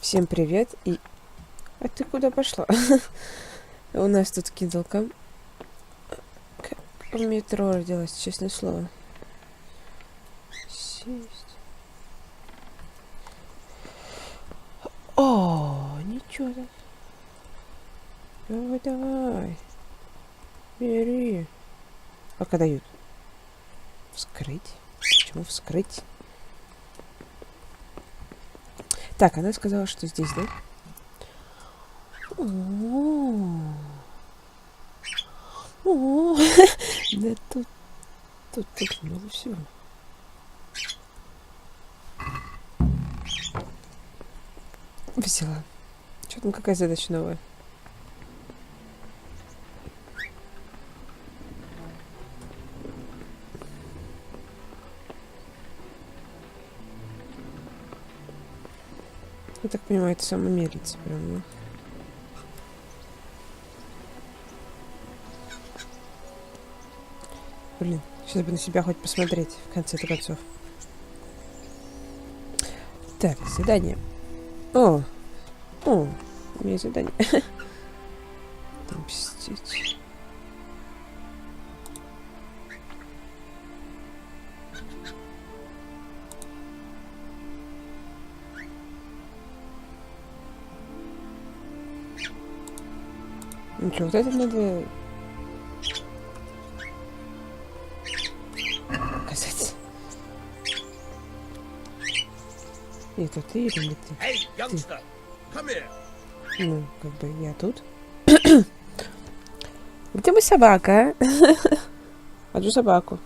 Всем привет и... А ты куда пошла? У нас тут кидалка. Как в метро родилась, честное слово. Сесть. О, ничего так. Давай, давай. Бери. Пока дают. Вскрыть. Почему вскрыть? Так, она сказала, что здесь, да? Да тут много всего. Взяла. Что там, какая задача новая? Я так понимаю, это самое медлится прям, да? Блин, сейчас бы на себя хоть посмотреть в конце-то концов. Так, задание. О, у меня задание. Мстить. Ну что, вот это надо... показать. Это ты или не ты? Hey, youngster, come here. Ну, как бы я тут. Где мой собака, а? Хочу собаку.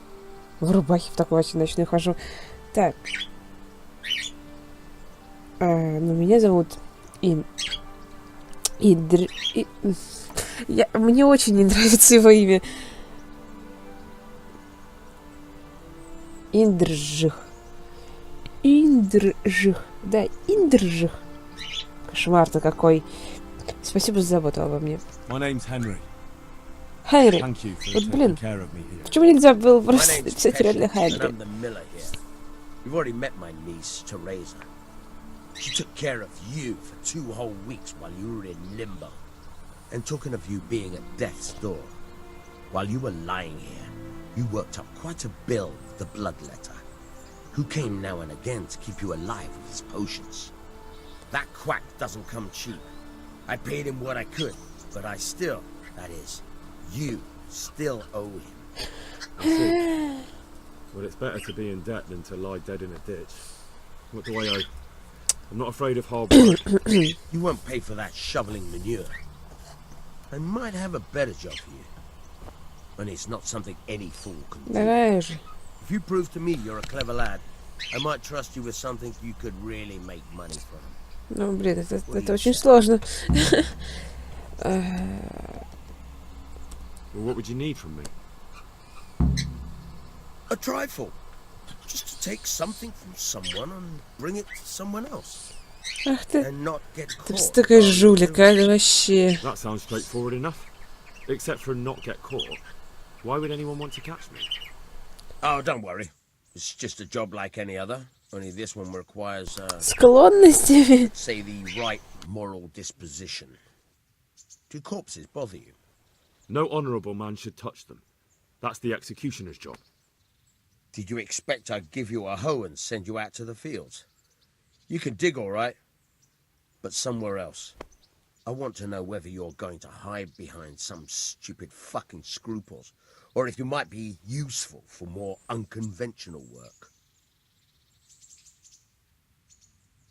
В рубахе в такой очень ночной хожу. Так. Ну, меня зовут Мне очень не нравится его имя. Индржих. Да, Индржих. Кошмар-то какой. Спасибо за заботу обо мне. Henry. Вот блин. Почему нельзя было просто написать реально Henry? You've already met my niece, Teresa. She took care of you for 2 whole weeks while you were in limbo. And talking of you being at death's door, while you were lying here, you worked up quite a bill with the bloodletter, who came now and again to keep you alive with his potions. That quack doesn't come cheap. I paid him what I could, but I still, that is, you still owe him. I see. Well, it's better to be in debt than to lie dead in a ditch. What do I owe? I'm not afraid of hard work. You won't pay for that shoveling manure. I might have a better job for you. And it's not something any fool can do. Давай же. If you prove to me you're a clever lad, I might trust you with something you could really make money from. Ну, блин, это очень сложно. Well, what would you need from me? A trifle. Just to take something from someone and bring it to someone else. Ах ты. And not get Ты caught. такая жулика, это вообще. That sounds straightforward enough. Except for not get caught. Why would anyone want to catch me? Oh, don't worry. It's just a job like any other. Only this one requires, Склонностями. say, the right moral disposition. Do corpses bother you? No honourable man should touch them. That's the executioner's job. Did you expect I'd give you a hoe and send you out to the fields? You can dig all right, but somewhere else. I want to know whether you're going to hide behind some stupid fucking scruples, or if you might be useful for more unconventional work.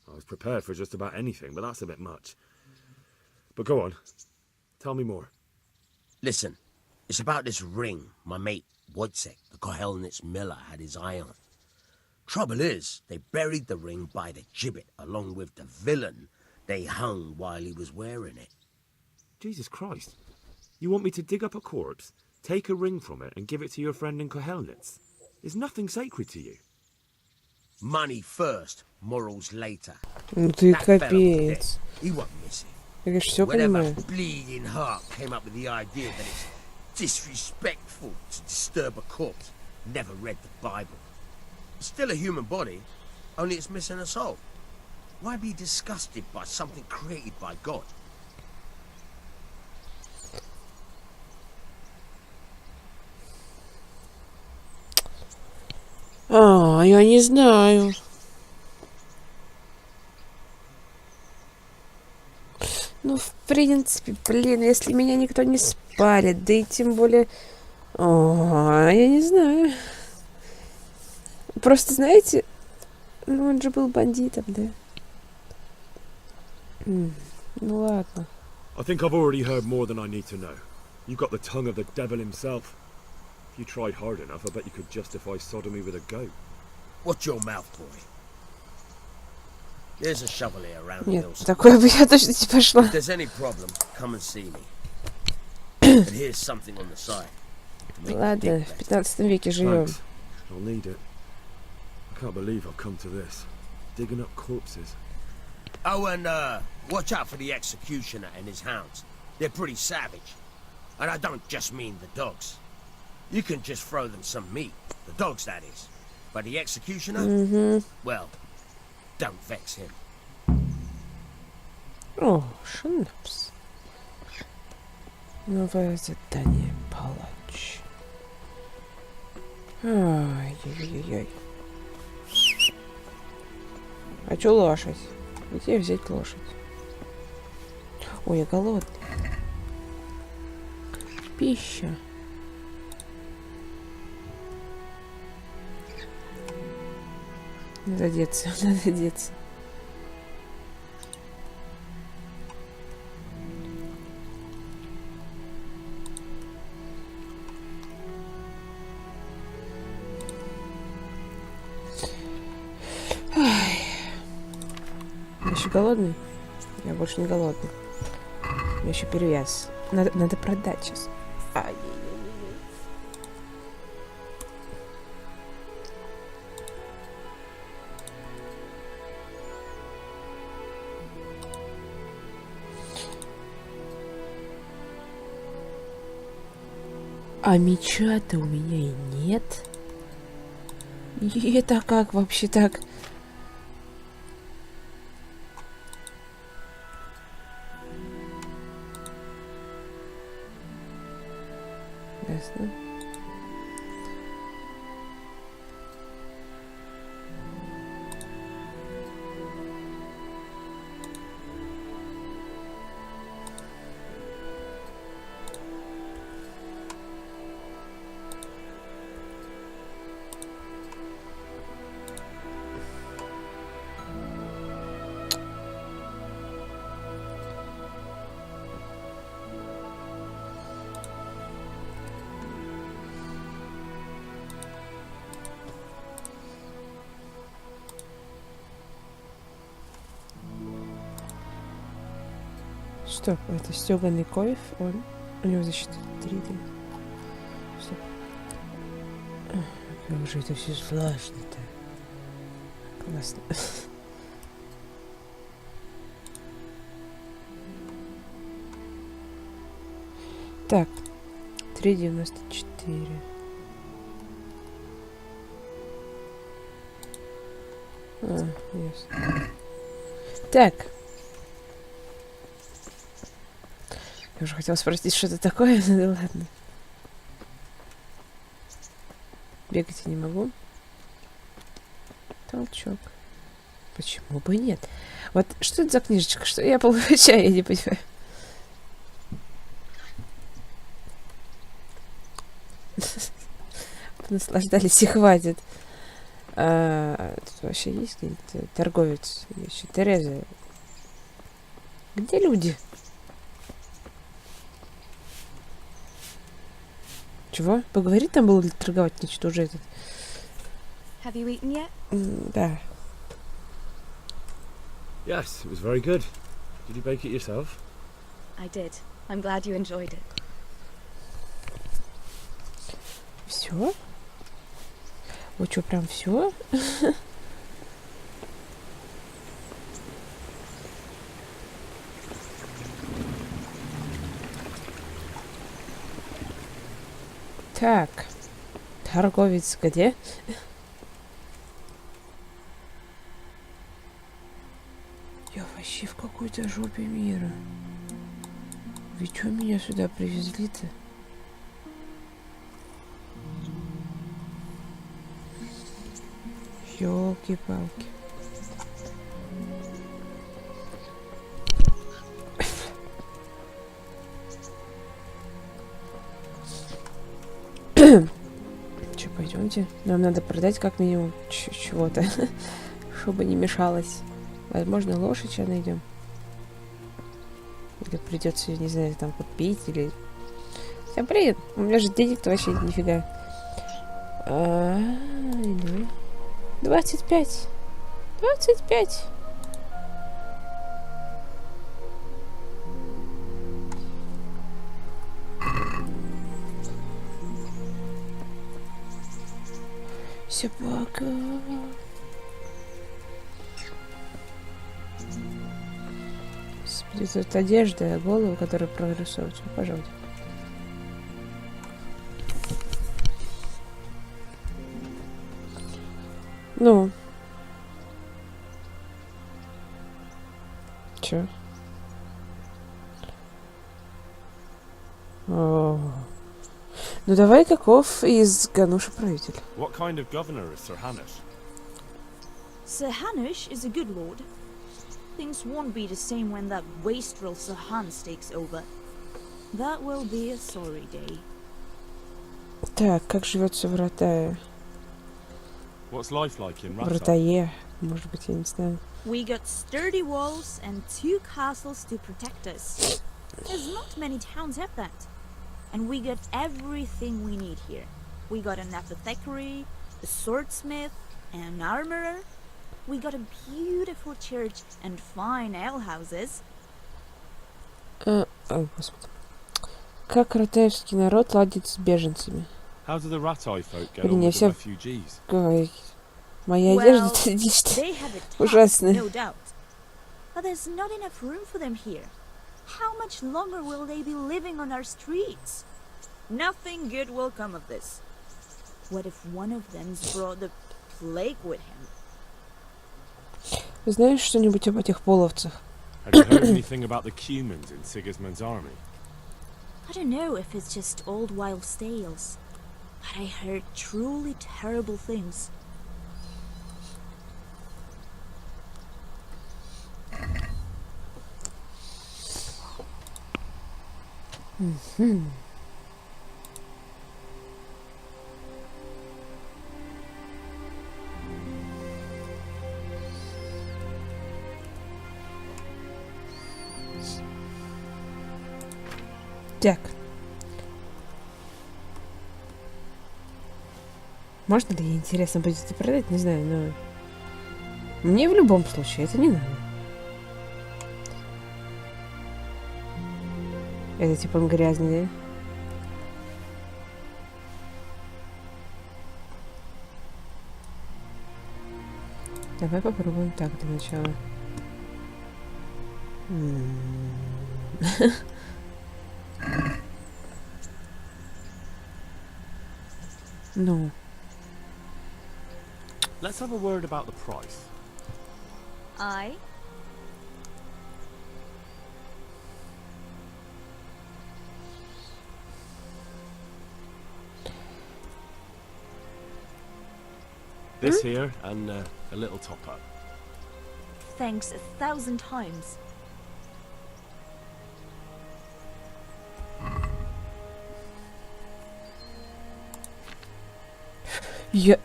I was prepared for just about anything, but that's a bit much. But go on. Tell me more. Listen, it's about this ring my mate Wojciech, the Kohelnitz miller, had his eye on. Trouble is, they buried the ring by the gibbet along with the villain they hung while he was wearing it. Jesus Christ. You want me to dig up a corpse, take a ring from it, and give it to your friend in Kohelnitz? Is nothing sacred to you? Money first, morals later. Ну ты That fella was dead. капец. He wasn't missing. Я, конечно, все Whatever понимаю. bleeding heart came up with the idea that it's disrespectful to disturb a corpse never read the Bible. It's still a human body, only it's missing a soul. Why be disgusted by something created by God? А, я не знаю. Ну, в принципе, блин, если меня никто не спалит, да и тем более... О, я не знаю. Просто, знаете, ну он же был бандитом, да? Ну ладно. I think I've already heard more than I need to know. You got the tongue of the devil himself. If you tried hard enough, I bet you could justify sodomy with a goat. Watch your mouth, boy. There's a shovel here around the Нет, hillside. такое бы я точно не пошла. If there's any problem, come and see me. And here's something on the side. to make you Ладно, dig в better. 15 веке живем. Thanks. I'll need it. I can't believe I've come to this. Digging up corpses. Oh, and watch out for the executioner and his hounds. They're pretty savage. And I don't just mean the dogs. You can just throw them some meat. The dogs, that is. But the executioner? Well, don't vex him. О, шнапс. Новое задание, палач. Ай-яй-яй-яй. А чё лошадь? Где взять лошадь? Ой, я голодный. Пища. Надо деться, надо деться. Я еще голодный? Я больше не голодный. У меня еще перевес. Надо продать сейчас. Ай-яй-яй-яй. А меча-то у меня и нет. И это как вообще так? Ясно. Стоп, это стёганый коев, у него защита 3. Стоп. Как же это все сложно-то. Классно. Так, 3,94. Ясно. Так. Я уже хотела спросить, что это такое, ну ладно. Бегать я не могу. Толчок. Почему бы нет? Вот что это за книжечка? Что я получаю, я не понимаю. Наслаждались и хватит. Тут вообще есть где-нибудь торговец? Еще Тереза. Где люди? Чего? Поговорить там было или торговать? Ничего уже этот. Have you eaten yet? Да. Yes, it was very good. Did you bake it yourself? I did. I'm glad you enjoyed it. Все? Вот что, прям все? Так. Торговец где? какой-то жопе мира. Вы чё меня сюда привезли-то? Ёлки-палки. Че, пойдемте? Нам надо продать как минимум чего-то, чтобы не мешалось. Возможно, лошадь сейчас найдем. Или придется, не знаю, там купить, или... Всем привет! У меня же денег-то вообще нифига. 25. 25. Собака. Тут одежда, голову, которая прорисовывается. Пожалуйста. Ну. Чё? О. Ну давай каков из Гануша правитель? What kind of governor is Sir Hanish? Sir Hanish is a good lord. Things won't be the same when that wastrel Sir Hans takes over. That will be a sorry day. Так, как живется в Ратае? What's life like in В Rattay? Ратае, может быть, я не знаю. We got sturdy walls and 2 castles to protect us. There's not many towns have that. And we got everything we need here. We got an apothecary, a swordsmith, an armorer. We got a beautiful church and fine alehouses. Господи. Как ратаевский народ ладит с беженцами? How do the Rattay folk get Блин, on я with the вся... refugees? Ой, моя Well, одежда это нечто they have it tough, ужасное. no doubt. But there's not enough room for them here. How much longer will they be living on our streets? Nothing good will come of this. What if one of them's brought the plague with him? Знаешь что-нибудь об этих половцах? Have you heard anything about the Cumans in Sigismund's army? I don't know if it's just old wild tales, but I heard truly terrible things. Так. Можно ли, интересно, будет это продать? Не знаю, но... Мне в любом случае это не надо. Это типа он грязный, да? Давай попробуем так для начала. Ну. Let's have a word about the price. I This here and a little top up. thanks 1,000 times.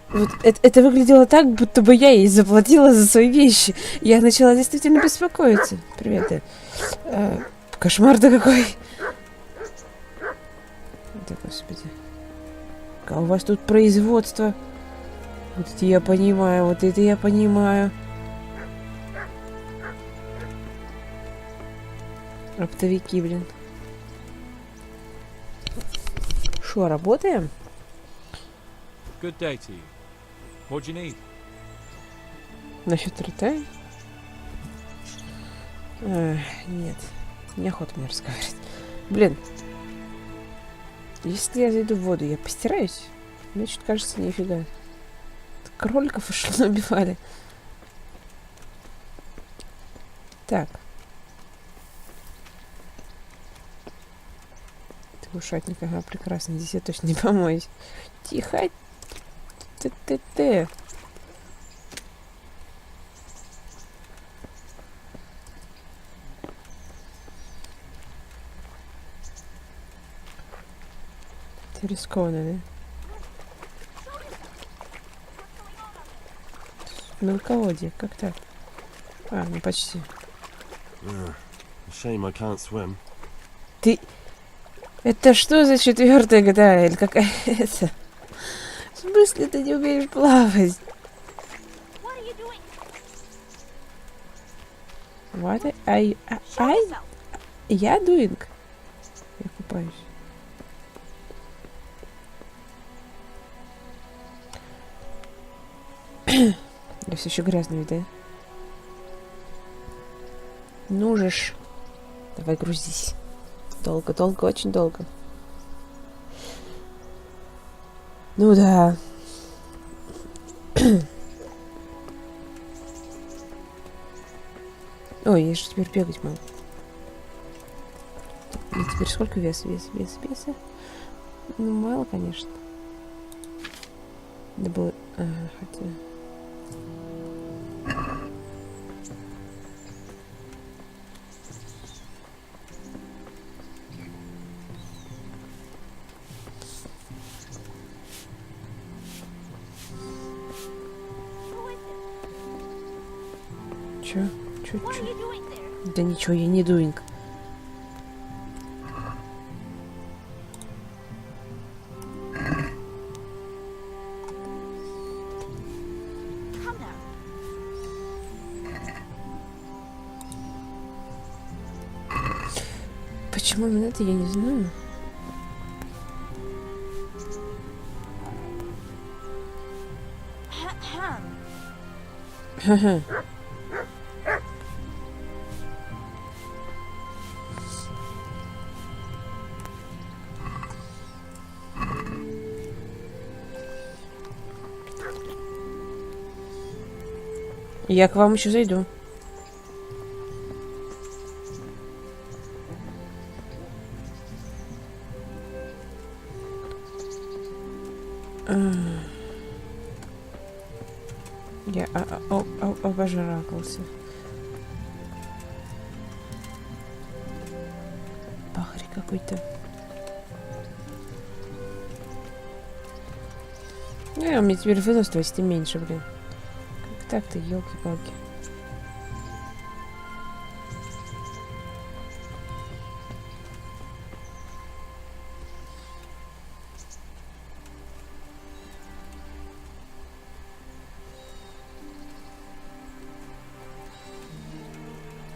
Вот это выглядело так, будто бы я ей заплатила за свои вещи. Я начала действительно беспокоиться. Привет. Кошмар-то какой. Да, господи. А у вас тут производство. Вот это я понимаю, вот это я понимаю. Оптовики, блин. Шо, работаем? Good day to you. What do you need? Насчет Ритай? Нет. Неохота мне разговаривать. Блин. Если я зайду в воду, я постираюсь? Мне что-то кажется, нифига. Кроликов уж убивали. Так. Глушатник, ага, прекрасно. Здесь я точно не помоюсь. Тихо. Ты. Это рискованно, да? Мелководье, как так? А, ну почти. Shame I can't swim. Ты... Это что за 4-я GTA? Или какая это? В смысле ты не умеешь плавать? What are you doing? What Show yourself. Я doing? Я купаюсь. Я все еще грязный, да? Ну же ж. Давай грузись. Долго, очень долго. Ну да. Ой, я же теперь бегать могу. И теперь сколько веса? Веса? Ну, мало, конечно. Да было... хотя... Чё? What are you doing there? Да ничего, я не дуинг. Come now. Почему именно это, я не знаю. Ха-ха. Я к вам еще зайду. Я обожракался. Пахарь какой-то. Ну, у меня теперь выносливости меньше, блин. Как так-то, елки-палки.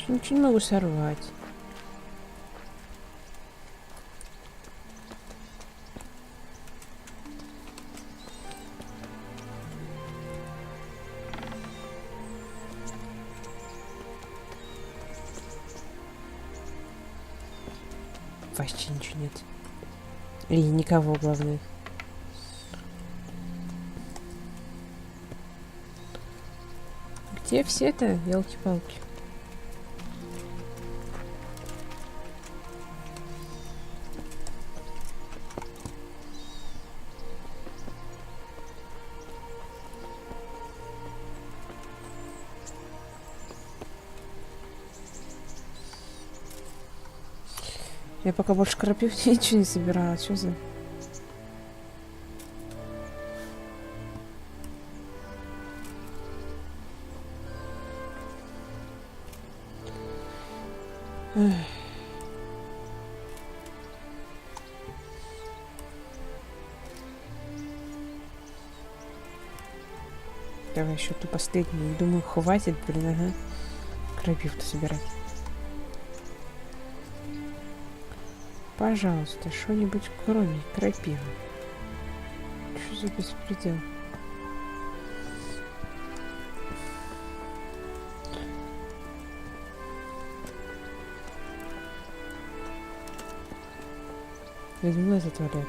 Ничего не могу сорвать. Вообще ничего нет. И никого, главное. Где все-то, елки-палки? Я пока больше крапив ничего не собирала. Что за... Эх. Давай еще ту последнюю. Думаю, хватит, блин, ага. Крапив-то собирать. Пожалуйста, что-нибудь кроме крапивы. Что за беспредел? Возьму за туалет.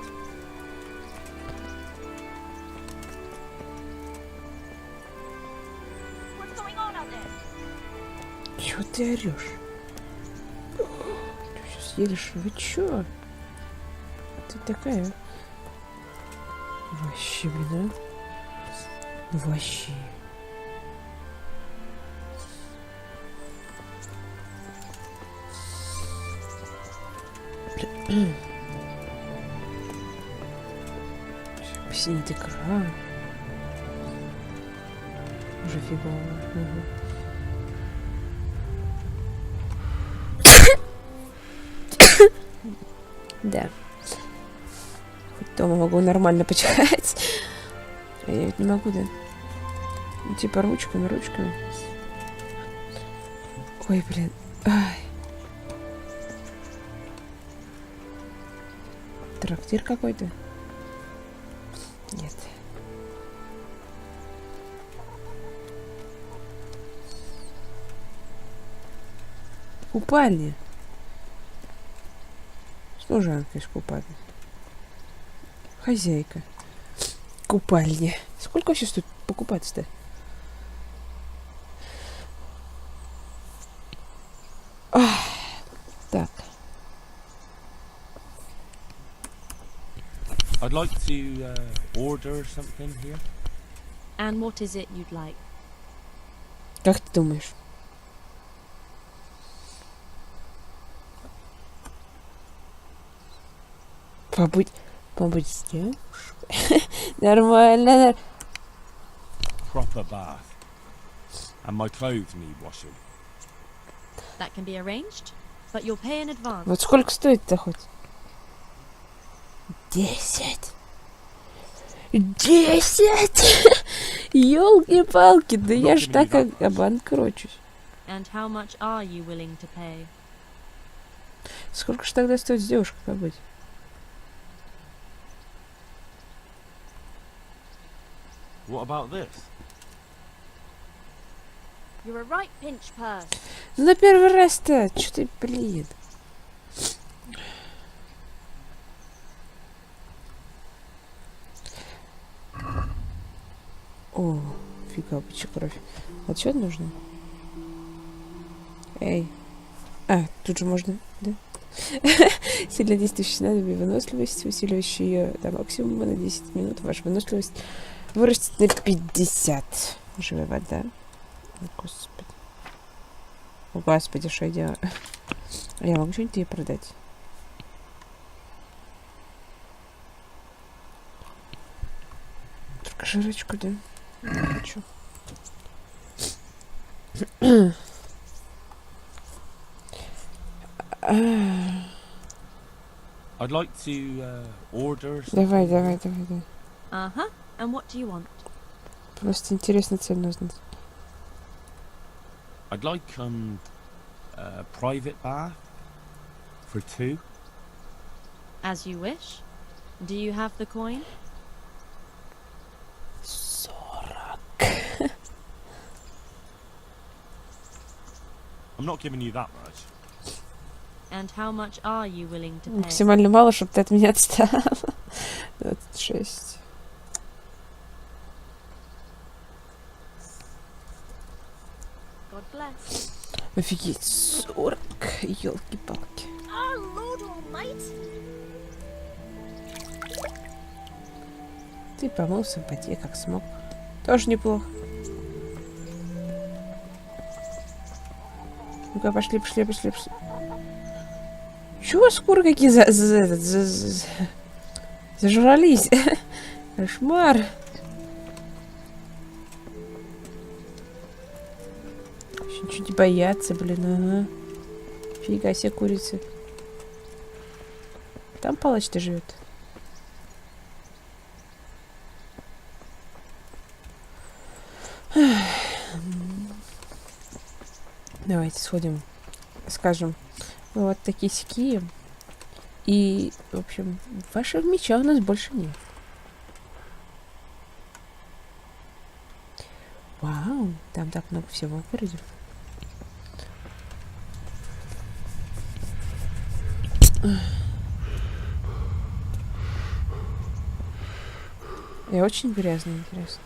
What's going on out there? Чего ты орешь? Ты сейчас едешь? Вы чё? Ты такая? Вообще, блин, а? Вообще. Синий экран. Уже фигово. Да. Хоть дома могу нормально почихать. А я ведь не могу, да? Ну, типа ручками. Ой, блин. Ай. Трактир какой-то? Нет. Купальня. Служанка из купальни. Хозяйка. Купальня. Сколько вообще стоит покупаться-то? Так. I'd like to order something here. And what is it you'd like? Как ты думаешь? Побудь с девушкой. Нормально. Proper bath. And my clothes need washing. That can be arranged, but you'll pay in advance. Вот сколько стоит-то хоть? 10. 10! Ёлки-палки, да я ж так обанкрочусь. And how much are you willing to pay? Сколько ж тогда стоит с девушкой побыть? What about this? You're a right pinch purse. Ну на первый раз-то, чё ты, блин? О, фига, почему кровь. Отсюда нужно? Эй. А, тут же можно, да? Сильно действующее снадобье выносливость, усиливающее ее до максимума на 10 минут. Ваша выносливость вырастет на 50. Живая вода. О, господи. О, господи, что я делаю? А я могу что-нибудь ей продать? Только жрачку, да? Не хочу. I'd like to order Давай. Uh-huh. And what do you want? Просто интересно цену узнать. I'd like a private bath for 2. As you wish. Do you have the coin? 40. I'm not giving you that much. And how much are you willing to pay? Максимально мало, чтобы ты от меня отстала. 26. God bless. Офигеть, 40. Ёлки-палки. Our Lord Almighty. Ты помыл в симпатии, как смог. Тоже неплохо. Ну-ка, пошли. Чего скоро какие зажрались? Кошмар. Еще ничего не боятся, блин, ага. Фига себе курицы. Там палач-то живет. Давайте сходим, скажем, мы вот такие сики. И, в общем, вашего меча у нас больше нет. Вау, там так много всего в городе. И очень грязно, интересно.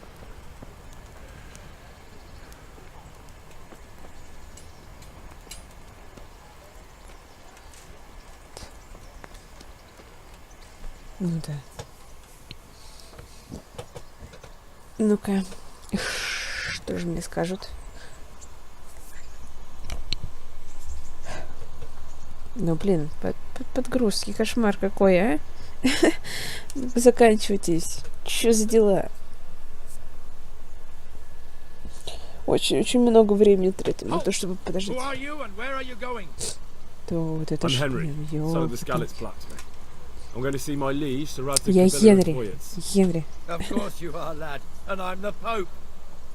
Ну да. Ну-ка. Что же мне скажут? Ну, блин, подгрузки, кошмар какой, а? Заканчивайтесь. Чё за дела? Очень много времени тратим на то, чтобы подождать. То вот это I'm ж... Henry, son of the Scalit's blacksmith. I'm going to see my liege, Sir Radzig Я the Villain of Генри. Voyage. Генри. Of course you are, lad. And I'm the Pope.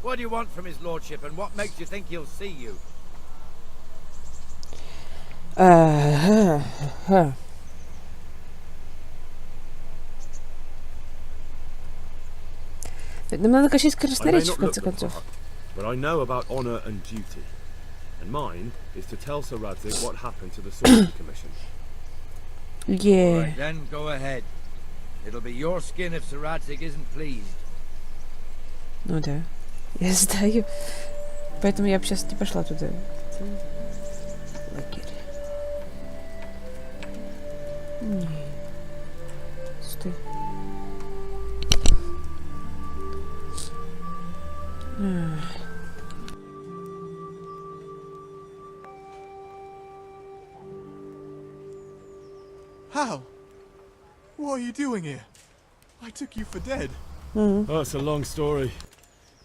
What do you want from his lordship, and what makes you think he'll see you? Ага. Нам надо качать I may красноречие, в not look конце the концов. part, but I know about honour and duty. And mine is to tell Sir Radzig what happened to the Sorcery Commission. All Е. right, then go ahead. It'll be your skin if Sir Radzig isn't pleased. Ну да. Я знаю. Поэтому я бы сейчас не пошла туда. Лагерь. Не. Стой. How? What are you doing here? I took you for dead. Oh, it's a long story.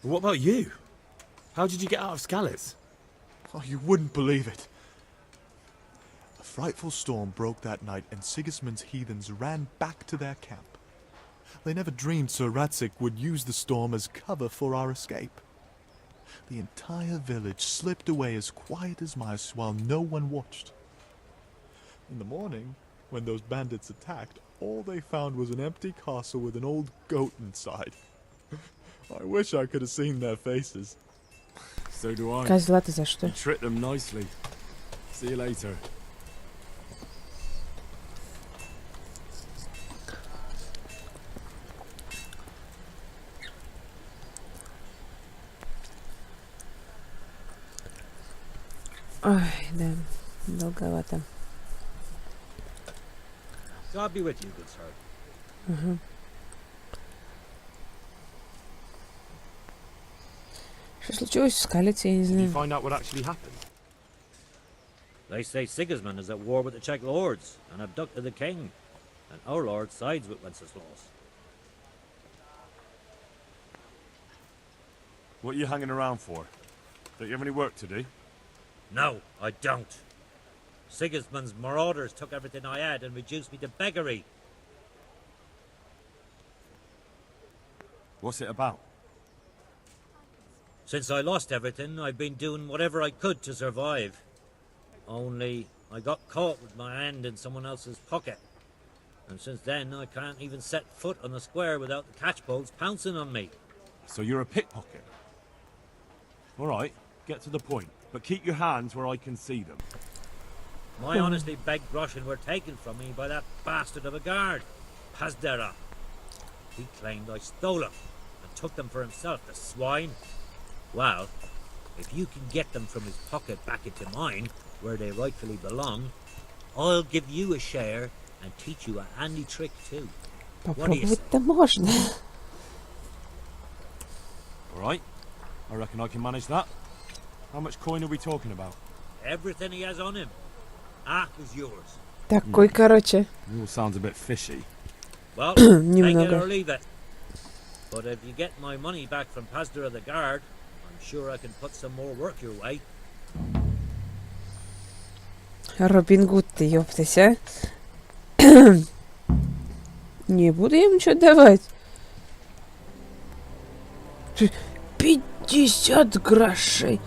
But what about you? How did you get out of Scalit's? Oh, you wouldn't believe it. A frightful storm broke that night, and Sigismund's heathens ran back to their camp. They never dreamed Sir Radzig would use the storm as cover for our escape. The entire village slipped away as quiet as mice while no one watched. In the morning, when those bandits attacked, all they found was an empty castle with an old goat inside. I wish I could have seen their faces. So do I. Козла ты за что? You tricked them nicely. See you later. Ой, да. Долговато. God be with you, good sir. Что случилось в Скалице, я не Did you знаю. find out what actually happened? They say Sigismund is at war with the Czech lords and abducted the king, and our lord sides with Wenceslas. What are you hanging around for? Don't you have any work to do? No, I don't. Sigismund's marauders took everything I had and reduced me to beggary. What's it about? Since I lost everything, I've been doing whatever I could to survive. Only, I got caught with my hand in someone else's pocket. And since then, I can't even set foot on the square without the catchpoles pouncing on me. So you're a pickpocket? Alright, get to the point. But keep your hands where I can see them. My honestly begged groschen were taken from me by that bastard of a guard, Pazdera. He claimed I stole them and took them for himself, the swine. Well, if you can get them from his pocket back into mine, where they rightfully belong, I'll give you a share and teach you a handy trick too. Попробовать-то можно. Alright, I reckon I can manage that. How much coin are we talking about? Everything he has on him, half is yours. Такой, короче, It all sounds a bit fishy. Well, take it or немного. leave it. But if you get my money back from Pazdera the guard, I'm sure I can put some more work your way. Робин Гуд ты, ёптась, а? Не буду я ему ничего давать. 50 грошей.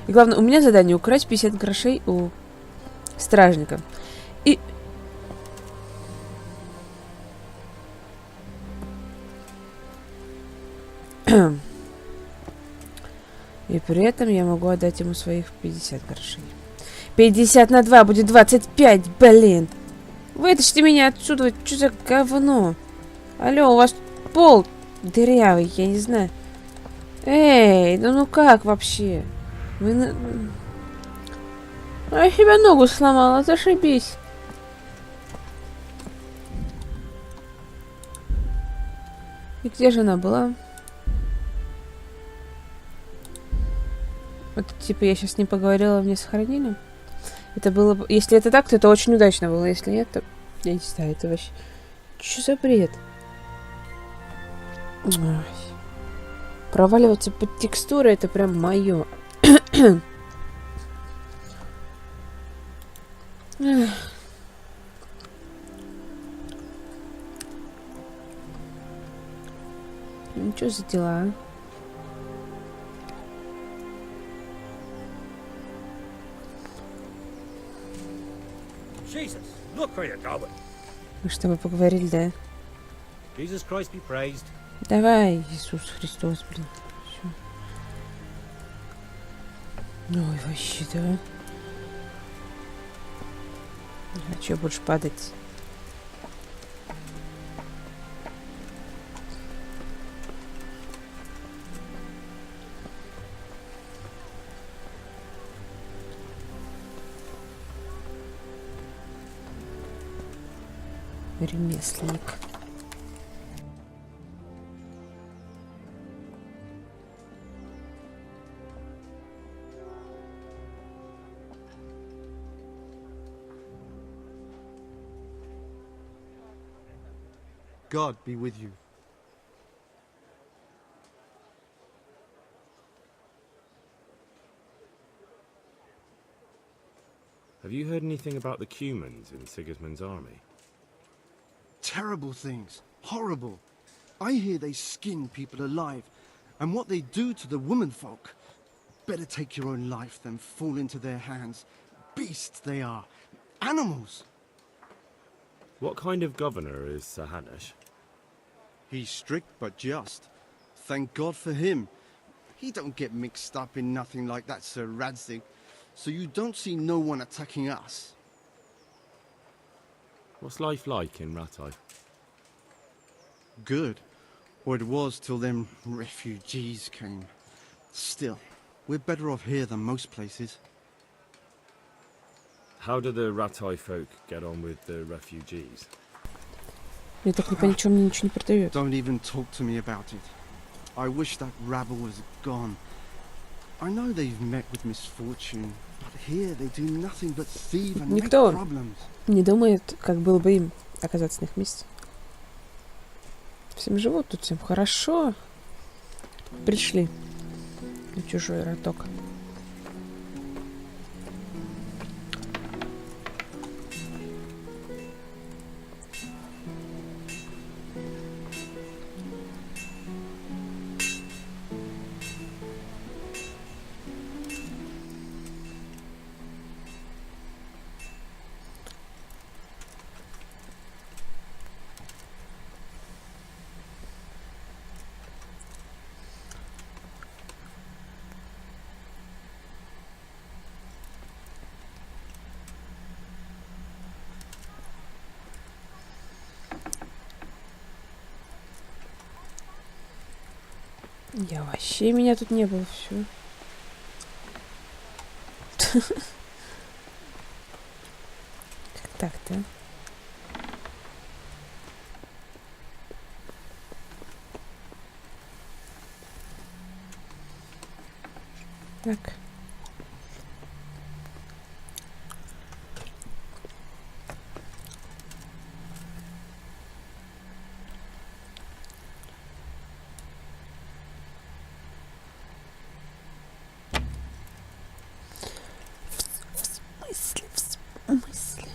И главное, у меня задание украсть 50 грошей у стражника. И... И при этом я могу отдать ему своих 50 грошей. 50 на 2 будет 25, блин. Вытащите меня отсюда, что за говно? Алло, у вас пол дырявый, я не знаю. Эй, ну как вообще? Вы... А я себе ногу сломала, зашибись. И где же она была? Вот, типа, я сейчас не поговорила, мне сохранили? Это было бы... Если это так, то это очень удачно было. Если нет, то... Я не знаю, это вообще... Что за бред? Ой. Проваливаться под текстуры, это прям мое. Ну, что за дела, а? Jesus, look where you're going. Мы с тобой поговорили, да? Jesus Christ be praised. Давай, Иисус Христос, блин. Всё. Ой, вообще, да. Не хочу больше падать. Ремесленник. God be with you. Have you heard anything about the Cumans in Sigismund's army? Terrible things. Horrible. I hear they skin people alive. And what they do to the womenfolk. Better take your own life than fall into their hands. Beasts they are. Animals. What kind of governor is Sir Hanush? He's strict but just. Thank God for him. He don't get mixed up in nothing like that, Sir Radzig. So you don't see no one attacking us. What's life like in Ratai? Good. Or it was till them refugees came. Still, we're better off here than most places. How do the Ratai folk get on with the refugees? Я так не понимаю, мне ничего не продает. Don't even talk to me about it. I wish that rabble was gone. I know they've met with misfortune, but here they do nothing but thieve and make Никто problems. не думает, как было бы им оказаться на их месте. Всем живут тут, всем хорошо. Пришли на чужой роток. Я вообще, меня тут не было, все. Как так-то? Так. В смысле?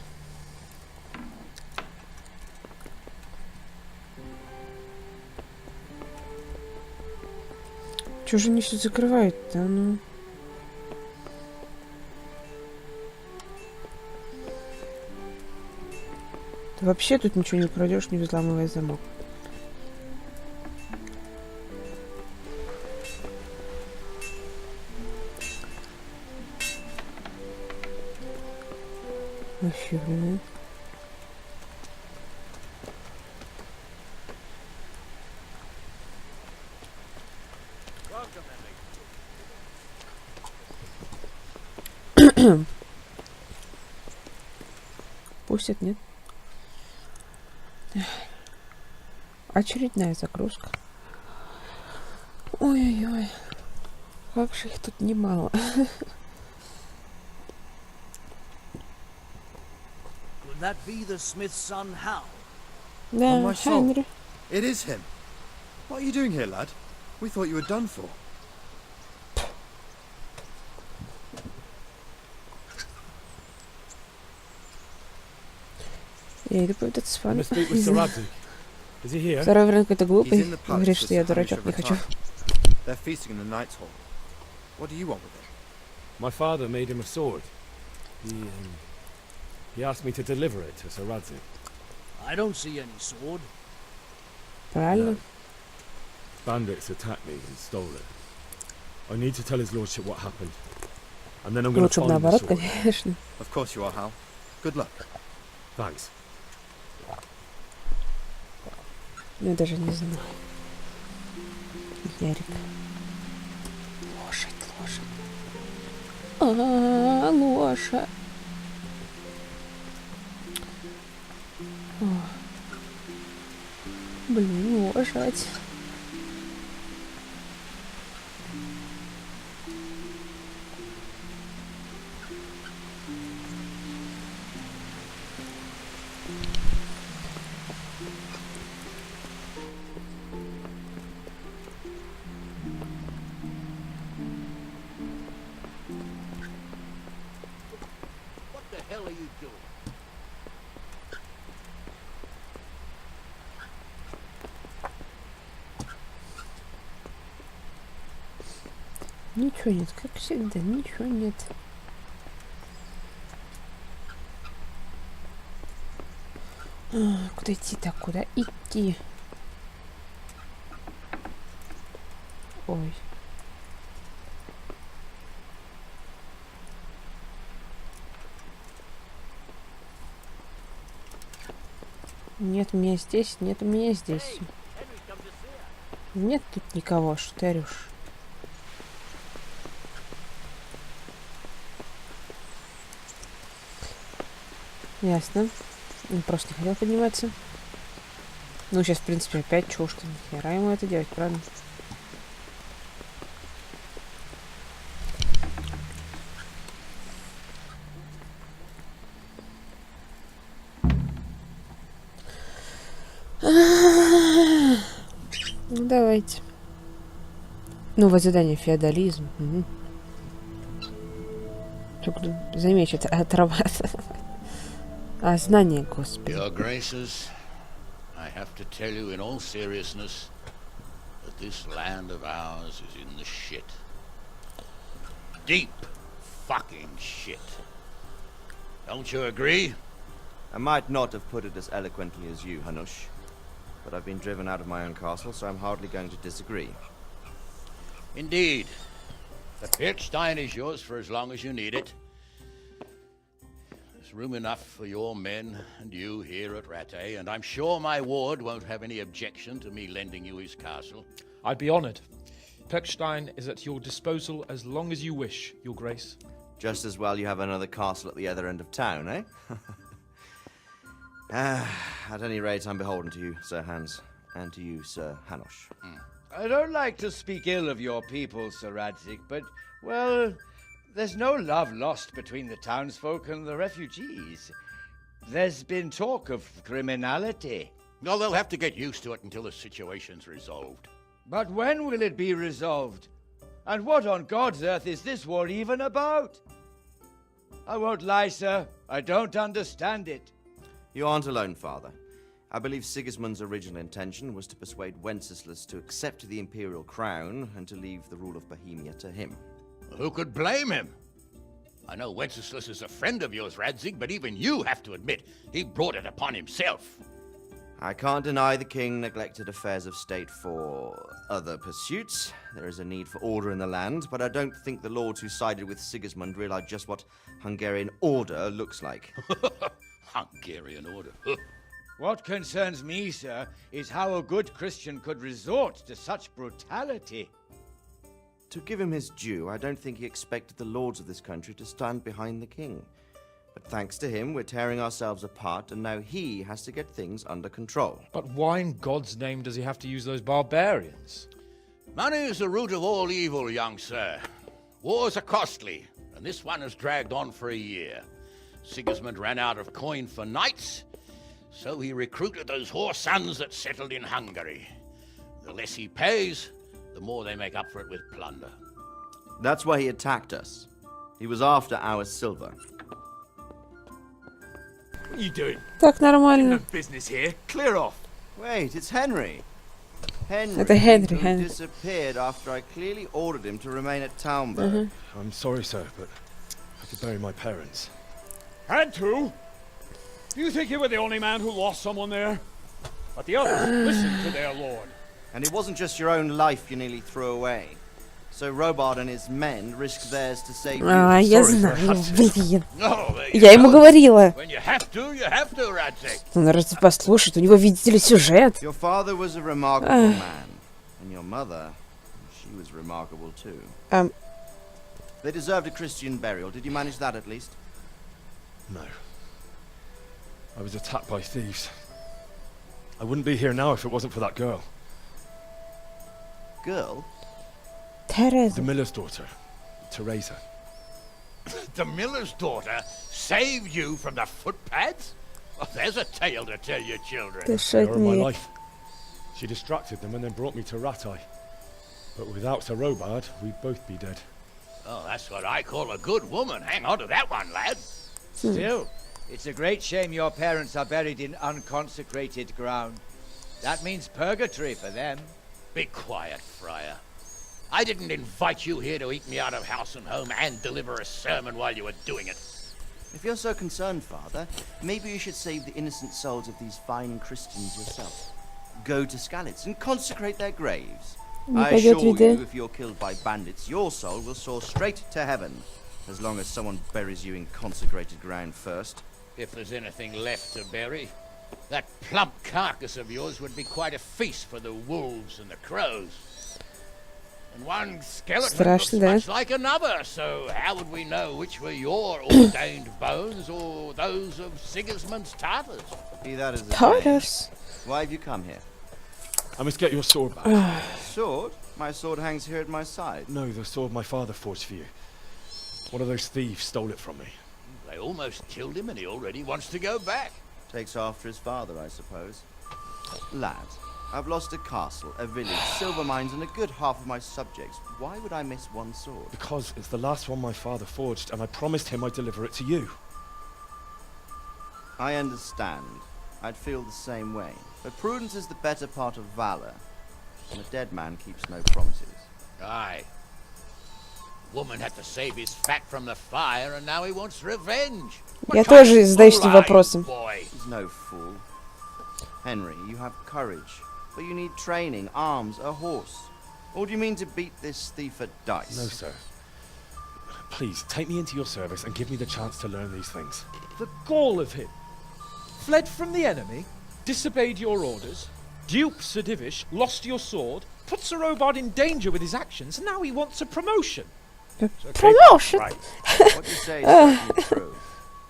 Чё же они все закрывают-то, ну? Ты вообще тут ничего не пройдешь, не взламывая замок. Вообще, блин. Пустят, нет? Очередная загрузка. Ой-ой-ой. Как же их тут немало. Could that be the Smith's son, Hal? On Да, my soul. Хенри. It is him. What are you doing here, lad? We thought you were done for. Я иду повидаться с I вами. must speak with Sir Radzik. Is he here? Второй вариант какой-то He's глупый. in the palace Говорит, with что я Sir дурачок, Hamish не of the хочу. time. They're feasting in the Knight's Hall. What do you want with him? My father made him a sword. He asked me to deliver it to Sir Radzik. I don't see any sword. Правильно? Bandits attacked me and stole it. I need to tell his lordship what happened. And then I'm going to Лучше бы find the наоборот, sword. конечно. Of course you are, Hal. Good luck. Thanks. Я даже не знаю. Ярик. Лошадь. Лошадь. О. Блин, лошадь. What the hell are you doing? Ничего нет, как всегда, ничего нет. Куда идти так? Куда идти? Ой. Нет меня здесь, нет меня здесь. Нет тут никого, что ты орешь. Ясно. Он просто не хотел подниматься. Ну, сейчас, в принципе, опять чушь. Нахера ему это делать, правда? Ну, давайте. Новое задание — феодализм. Угу. Только замечу, отрабатывать. А знание, господи. Your Graces, I have to tell you in all seriousness that this land of ours is in the shit. Deep fucking shit. Don't you agree? I might not have put it as eloquently as you, Hanush, but I've been driven out of my own castle, so I'm hardly going to disagree. Indeed. The Pirtstein is yours for as long as you need it. There's room enough for your men and you here at Rattay, and I'm sure my ward won't have any objection to me lending you his castle. I'd be honoured. Pechstein is at your disposal as long as you wish, Your Grace. Just as well you have another castle at the other end of town, eh? At any rate, I'm beholden to you, Sir Hans, and to you, Sir Hanush. I don't like to speak ill of your people, Sir Radzik, but, well, there's no love lost between the townsfolk and the refugees. There's been talk of criminality. Well, they'll have to get used to it until the situation's resolved. But when will it be resolved? And what on God's earth is this war even about? I won't lie, sir. I don't understand it. You aren't alone, Father. I believe Sigismund's original intention was to persuade Wenceslas to accept the imperial crown and to leave the rule of Bohemia to him. Who could blame him? I know Wenceslas is a friend of yours, Radzig, but even you have to admit he brought it upon himself. I can't deny the king neglected affairs of state for other pursuits. There is a need for order in the land, but I don't think the lords who sided with Sigismund realized just what Hungarian order looks like. Hungarian order. What concerns me, sir, is how a good Christian could resort to such brutality. To give him his due, I don't think he expected the lords of this country to stand behind the king. But thanks to him, we're tearing ourselves apart, and now he has to get things under control. But why in God's name does he have to use those barbarians? Money is the root of all evil, young sir. Wars are costly, and this one has dragged on for a year. Sigismund ran out of coin for knights, so he recruited those whore sons that settled in Hungary. The less he pays, the more they make up for it with plunder. That's why he attacked us. He was after our silver. What are you doing? Так, нормально. No business here. Clear off. Wait, it's Henry. Это Henry, who Henry. disappeared after I clearly ordered him to remain at Townburg. I'm sorry, sir, but I had to bury my parents. Had to? Do you think you were the only man who lost someone there? But the others listened to their lord. And it wasn't just your own life you nearly threw away. So Robard and his men risked theirs to save you. А, я знаю, блин. Oh, there you Я ему go. говорила. When you have to, Radzig. Он раз послушает, у него, видите ли, сюжет. Your father was a remarkable man. And your mother, she was remarkable too. They deserved a Christian burial. Did you manage that at least? No. I was attacked by thieves. I wouldn't be here now if it wasn't for that girl. Girl? Teresa. The miller's daughter, Teresa. The miller's daughter saved you from the footpads? Well, there's a tale to tell your children. They were my life. She distracted them and then brought me to Ratai. But without Sir Robard, we'd both be dead. Oh, that's what I call a good woman. Hang on to that one, lad. Still, it's a great shame your parents are buried in unconsecrated ground. That means purgatory for them. Be quiet, Friar. I didn't invite you here to eat me out of house and home and deliver a sermon while you were doing it. If you're so concerned, Father, maybe you should save the innocent souls of these fine Christians yourself. Go to Skalitz and consecrate their graves. I assure you, if you're killed by bandits, your soul will soar straight to heaven, as long as someone buries you in consecrated ground first. If there's anything left to bury, that plump carcass of yours would be quite a feast for the wolves and the crows. And one skeleton looks much like another, so how would we know which were your ordained bones or those of Sigismund's Tartars? Be that as it Tartars? may, why have you come here? I must get your sword back. Sword? My sword hangs here at my side. No, the sword my father forged for you. One of those thieves stole it from me. They almost killed him and he already wants to go back. Takes after his father, I suppose. Lad, I've lost a castle, a village, silver mines, and a good half of my subjects. Why would I miss one sword? Because it's the last one my father forged, and I promised him I'd deliver it to you. I understand. I'd feel the same way. But prudence is the better part of valor, and a dead man keeps no promises. Aye. Woman had to save his fat from the fire, and now he wants revenge. Я тоже задаюсь этим вопросом. He's no fool. Henry, you have courage, but you need training, arms, a horse. Or do you mean to beat this thief at dice? No, sir. Please, take me into your service and give me the chance to learn these things. The gall of him. Fled from the enemy, disobeyed your orders, duped Sir Divish, lost your sword, put Sir Robard in danger with his actions, and now he wants a promotion. Promotion? Right. What you say is certainly true,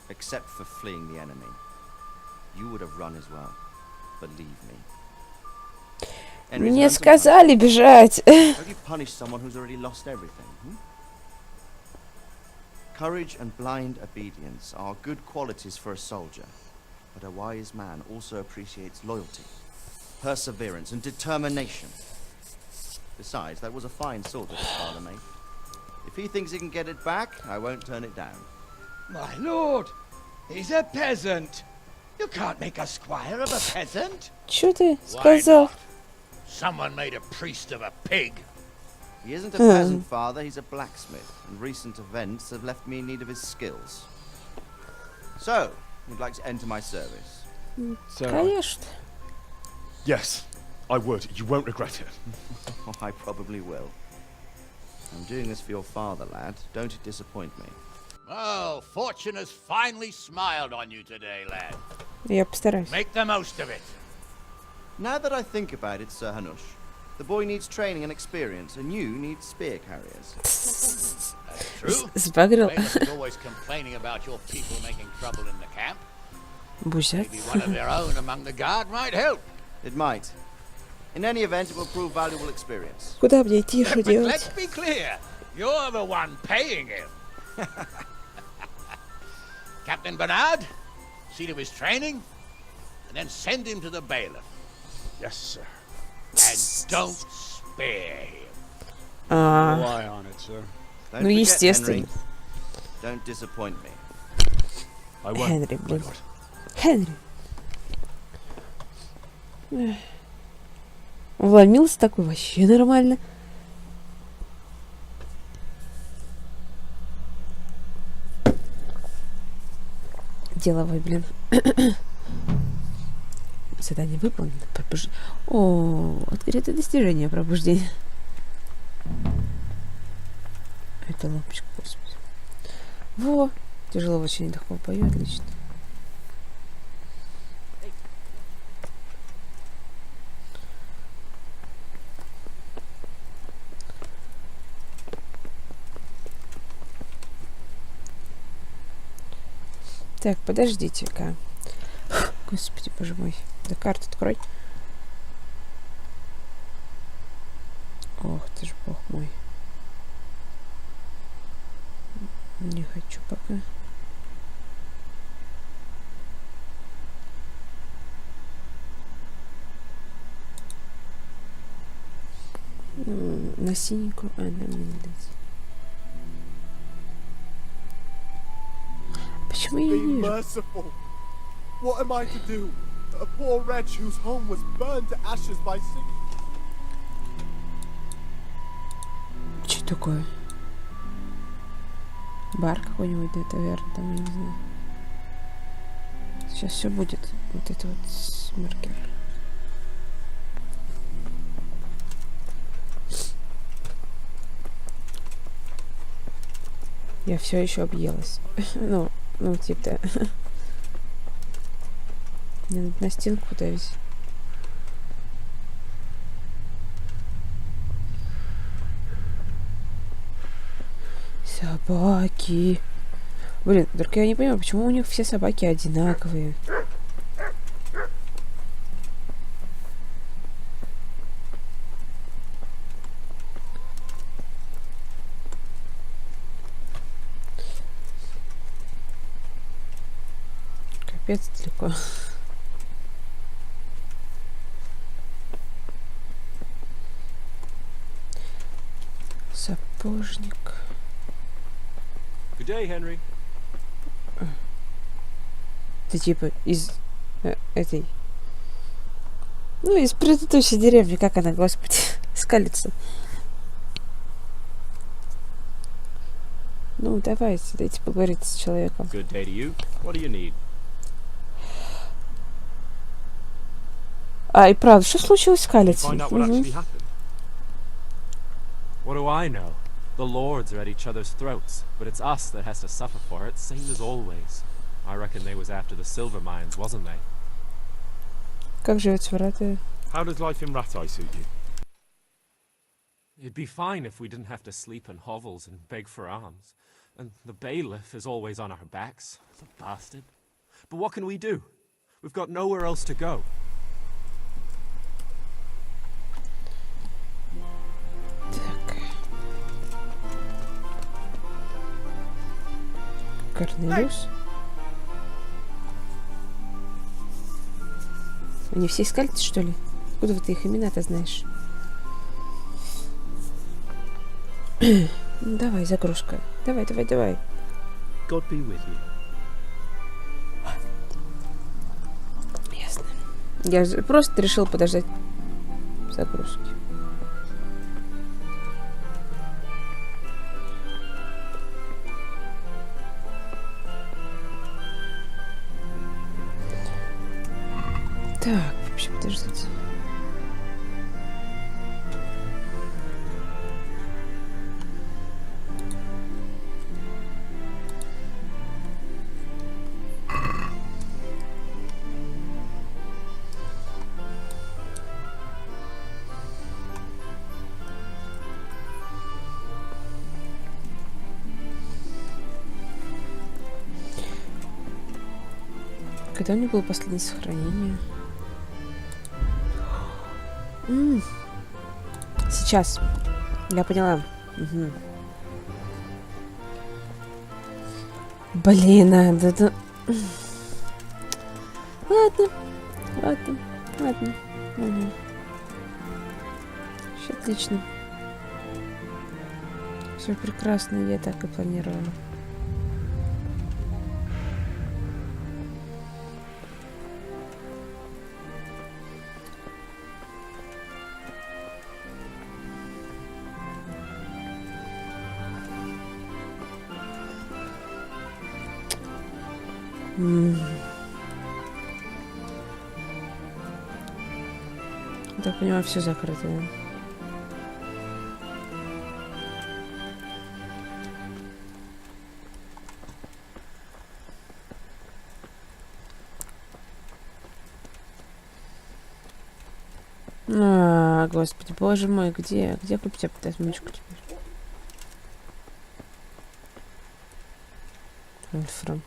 except for fleeing the enemy. You would have run as well. Believe me. Henry's Мне сказали бежать. How do you punish someone who's already lost everything? Courage and blind obedience are good qualities for a soldier, but a wise man also appreciates loyalty, perseverance, and determination. Besides, that was a fine sword that his father made. If he thinks he can get it back, I won't turn it down. My lord, he's a peasant. You can't make a squire of a peasant. Чё ты сказал? Someone made a priest of a pig. He isn't a peasant, father, he's a blacksmith, and recent events have left me in need of his skills. So, you'd like to enter my service? Конечно. Yes, I would. You won't regret it. Oh, I probably will. I'm doing this for your father, lad. Don't disappoint me. Oh, fortune has finally smiled on you today, lad. Я постараюсь. Make the most of it. Now that I think about it, Sir Hanush, the boy needs training and experience, and you need spear carriers. True. Сбагрил. Bailiff's always complaining about your people making trouble in the camp. Бузят. Maybe one of their own among the guard might help. It might. In any event, it will prove valuable experience. Куда мне идти, что But делать? let's be clear. You're the one paying him. Captain Bernard, see to his training, and then send him to the bailiff. Yes, sir. And don't spare him. Rely on it, sir. Don't Ну, forget, естественно. Henry. Don't disappoint me. I won't. Henry, my блин. lord. Henry. Эх. Вломился такой, вообще нормально. Деловой, блин. Задание выполнено. О, открытое достижение пробуждения. Это лампочка, господи. Во! Тяжело очень легко пою, отлично. Так, подождите-ка. Господи, боже мой. Да карту открой. Ох ты ж, бог мой. Не хочу пока. На синенькую, она мне не дать. Почему я не вижу? Merciful. What am I to do? A poor wretch whose home was burned to ashes by sin. Что такое? Бар какой-нибудь, да, таверна, там, я не знаю. Сейчас все будет. Вот это вот маркер. Я все еще объелась. ну, типа. Мне надо на стенку давить. Собаки. Блин, только я не понимаю, почему у них все собаки одинаковые. Капец далеко. Сапожник. Good day, Henry. Ты типа из этой... Ну, из предыдущей деревни. Как она, господи, скалится. Ну, давайте, дайте поговорить с человеком. Good day to you. What do you need? А, и правда, что случилось с Калицей? Find out what actually happened. What do I know? The lords are at each other's throats, but it's us that has to suffer for it, same as always. I reckon they was after the silver mines, wasn't they? Как живется в Ратае? How does life in Rattay suit you? It'd be fine if we didn't have to sleep in hovels and beg for alms. And the bailiff is always on our backs, the bastard. But what can we do? We've got nowhere else to go. Так. Корнелиус? Они все искали, что ли? Откуда ты их имена-то знаешь? Ну, давай, загрузка. Давай. God be with you. Ясно. Я просто решил подождать загрузки. Так, вообще, подождите. Когда у него было последнее сохранение? Сейчас. Я поняла. Угу. Блин, да. Ладно. Угу. Все отлично. Все прекрасно, я так и планировала. Я понимаю, все закрыто. Да? Господи, боже мой, где купить аптечку теперь? Альфра.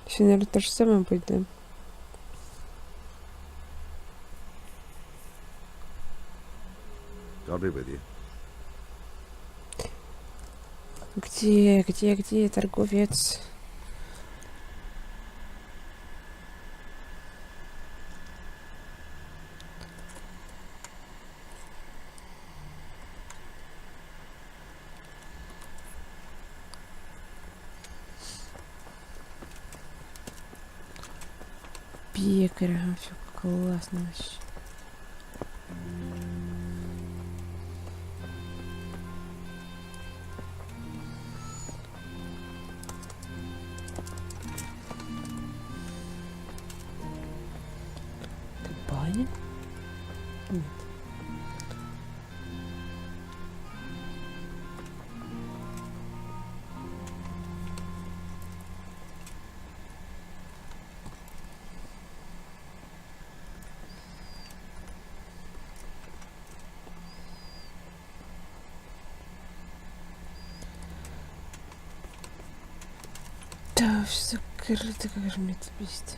Все, наверное, то же самое будет, да? I'll be with you. Где торговец? Пекарь, все классно вообще. Это баня? Нет. Да, все закрыто, как же мне это бесит.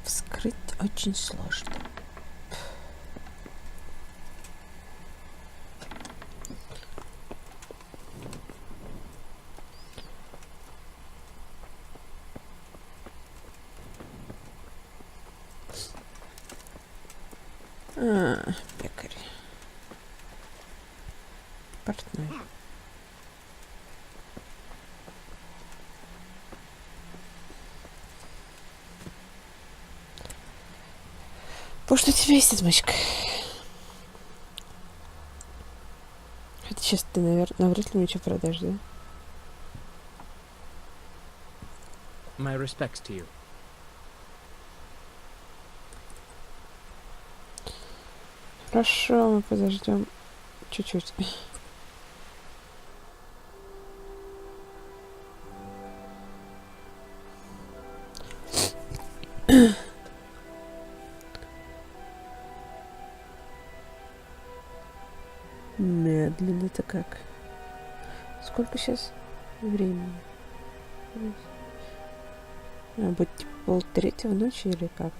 Вскрыть очень сложно. Пекарь. Портной. Что у тебя есть, отмычка? Хотя сейчас ты, наверное, навряд ли ничего продашь, да? My respects to you. Хорошо, мы подождем чуть-чуть. Медленно-то как? Сколько сейчас времени? Будет типа 2:30 ночи или как?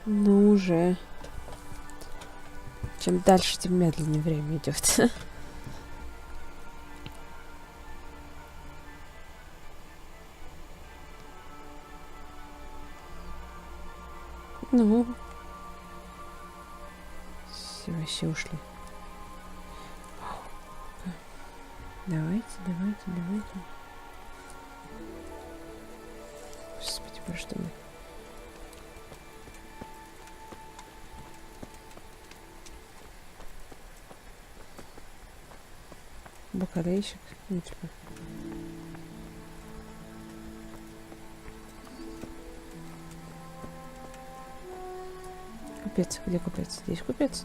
Ну уже. Чем дальше, тем медленнее время идет. Ну. Все, вообще ушли. Давайте. Господи, про что мы? Бакалейщик. Ну, типа. Купец. Где купец? Здесь купец.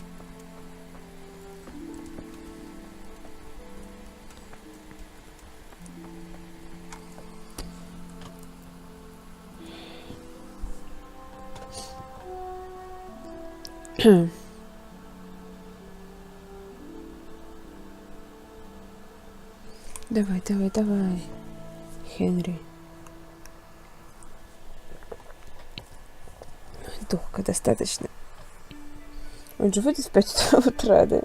Давай, давай, давай, Хенри. Долго достаточно. Он же выйдет в 5 утра, да?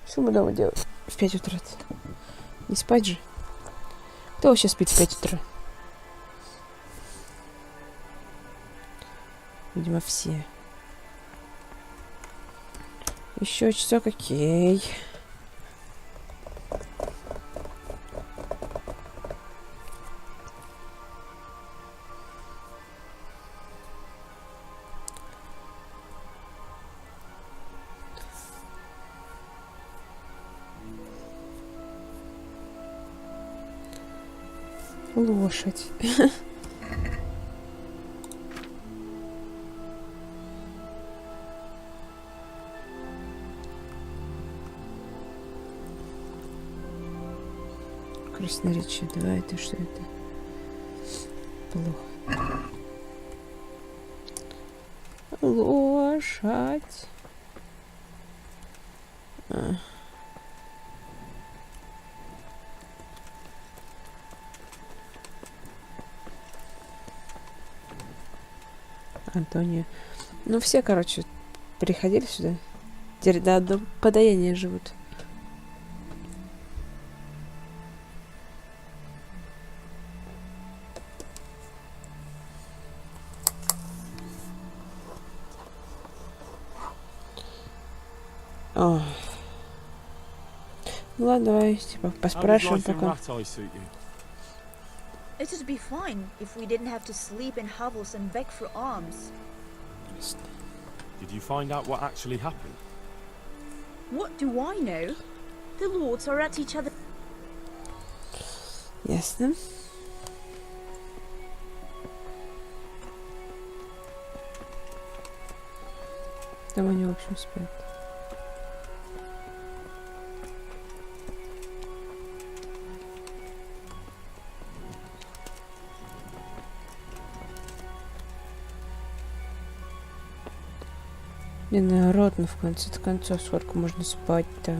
Что мы дома делаем в 5 утра? Не спать же. Кто вообще спит в 5 утра? Видимо, все. Еще часок, окей. Лошадь. Красноречие 2, это что это? Плохо. Лошадь. Антония. Ну, все, короче, приходили сюда. Теперь до одного подаяния живут. О. Ну ладно, давай, типа, поспрашиваем пока. It would be fine if we didn't have to sleep in hovels and beg for alms. Did you find out what actually happened? What do I know? The lords are at each other. Ясно. Там они, в общем, спят. Блин, народ, ну в конце-то концов, сколько можно спать-то?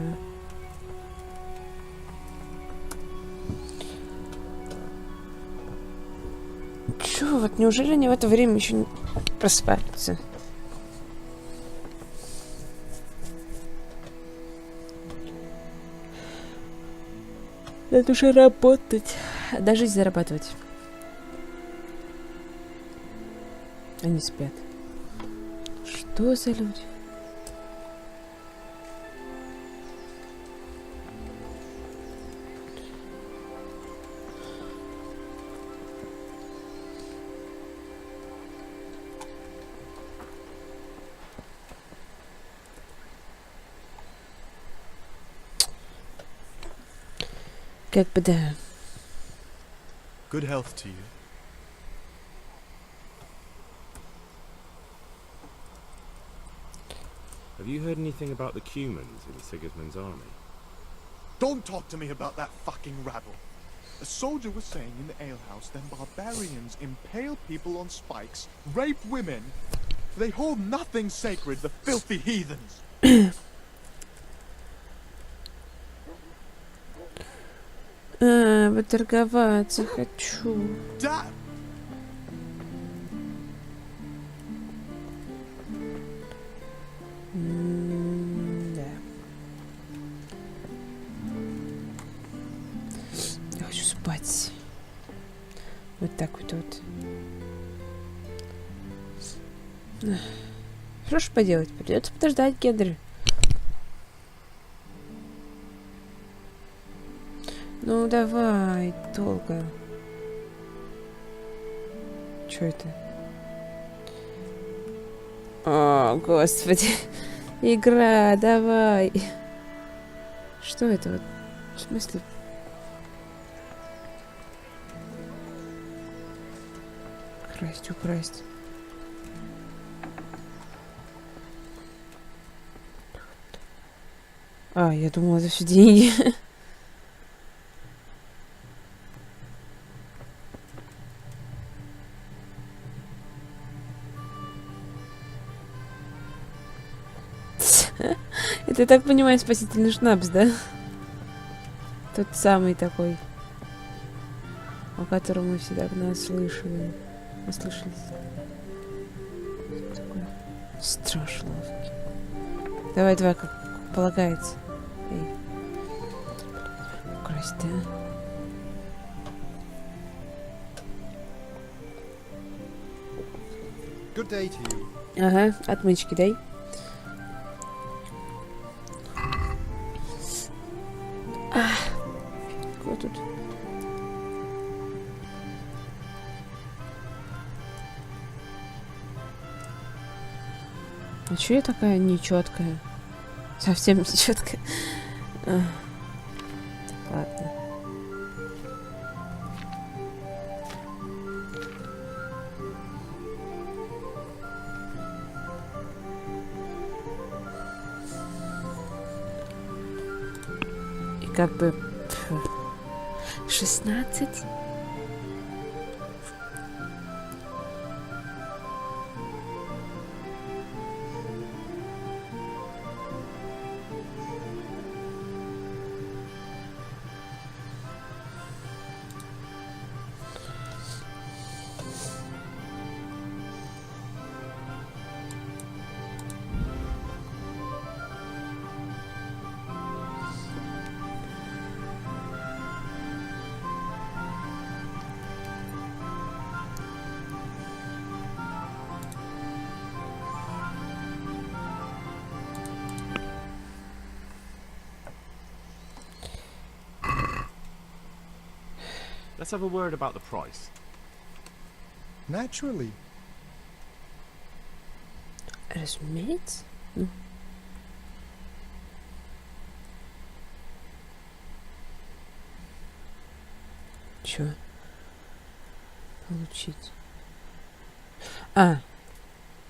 Чё, вот неужели они в это время еще не просыпаются? Надо уже работать, даже зарабатывать. Они спят. Что за люди? Как бы да. Good health to you. Have you heard anything about the Cumans in Sigismund's army? Don't talk to me about that fucking rabble. A soldier was saying in the alehouse them barbarians impale people on spikes, rape women. They hold nothing sacred, the filthy heathens. Поторговаться хочу. Damn! Да. Я хочу спать. Вот так вот. Что ж поделать? Придется подождать, Генри. Ну давай, долго. Чё это? О, господи. Игра, давай. Что это вот? В смысле? Красть, украсть. А, я думала, это все деньги. Это, я так понимаю, спасительный шнапс, да? Тот самый такой, о котором мы все так наслышались. Такой страшный. Давай, как полагается. Эй. Украсть, да? Good day to you. Ага, отмычки дай. Кто тут? А чё я такая нечеткая? Совсем нечеткая. Ладно. И как бы 16. Let's have a word about the price. Naturally. Разумеется. Ну. Чё? Получить. А.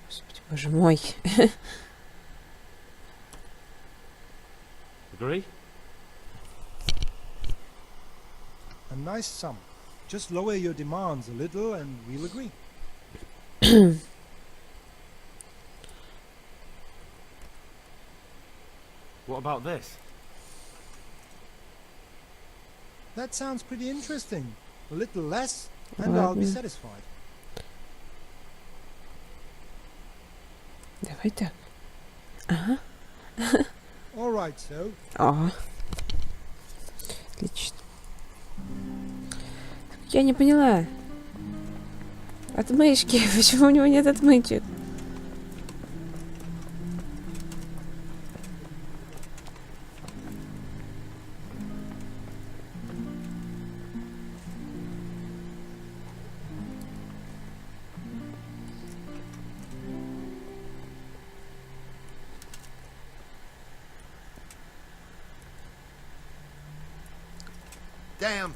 Господи, боже мой. Agree? A nice sum. Just lower your demands a little and we'll agree. What about this? That sounds pretty interesting. A little less and I'll be satisfied. Давай так. Ага. All right, so. Ага. Отлично. Я не поняла. Отмычки. Почему у него нет отмычек? Damn.